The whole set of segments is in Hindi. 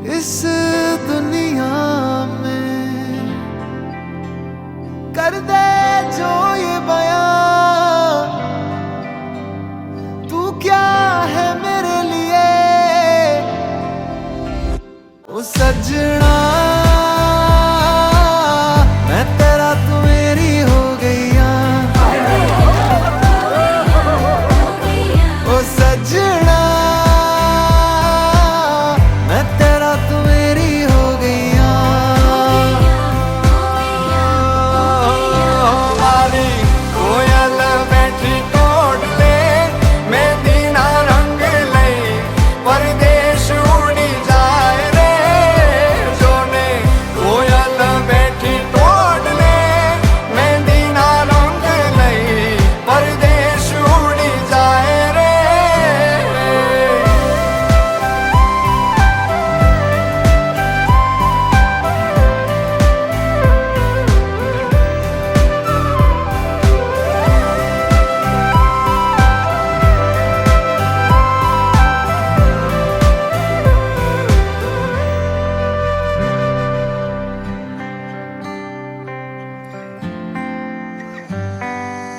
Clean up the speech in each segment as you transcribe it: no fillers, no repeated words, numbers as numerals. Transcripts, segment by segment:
इस दुनिया में कर दे जो ये बयां, तू क्या है मेरे लिए ओ सजना। मैं तेरा तू मेरी हो गईया ओ सजना, मैं तेरा तू मेरी हो गईया। मारी कोयल बैठी टोटले मैं दीना रंग लई परदेश उड़ी जाए रे जोने। कोयल बैठी टोटले मैं दीना रंग लई परदेश उड़ी जाए रे।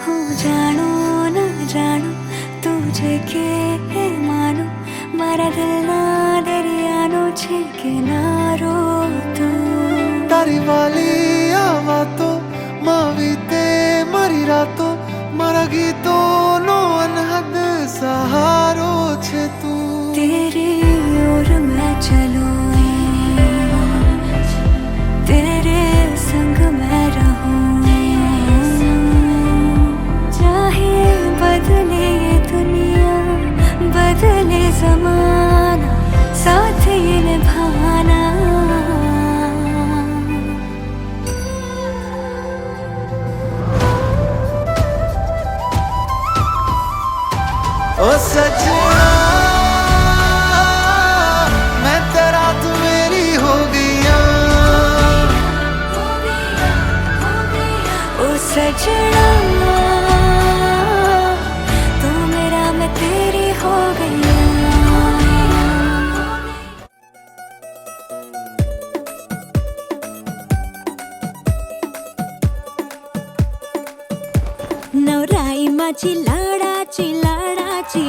हो जानो न जानो तुझे के मानो मारा दिल ना दरियानो छे के नारो तू। तारी वाली आवा तो मावीते मरी रातो मारा गीतो नो अनहद सहारो छे तू। तेरी ओर मैं चलूं, तेरे संग मैं रहूं, चाहे बदले ये दुनिया बदले जमाना साथ ये निभाना। ओ सजना, मैं तेरा तू मेरी हो गईया ओ सजना, तू मेरा मैं तेरी हो गई। नवराई माझी लाडाची लाडाची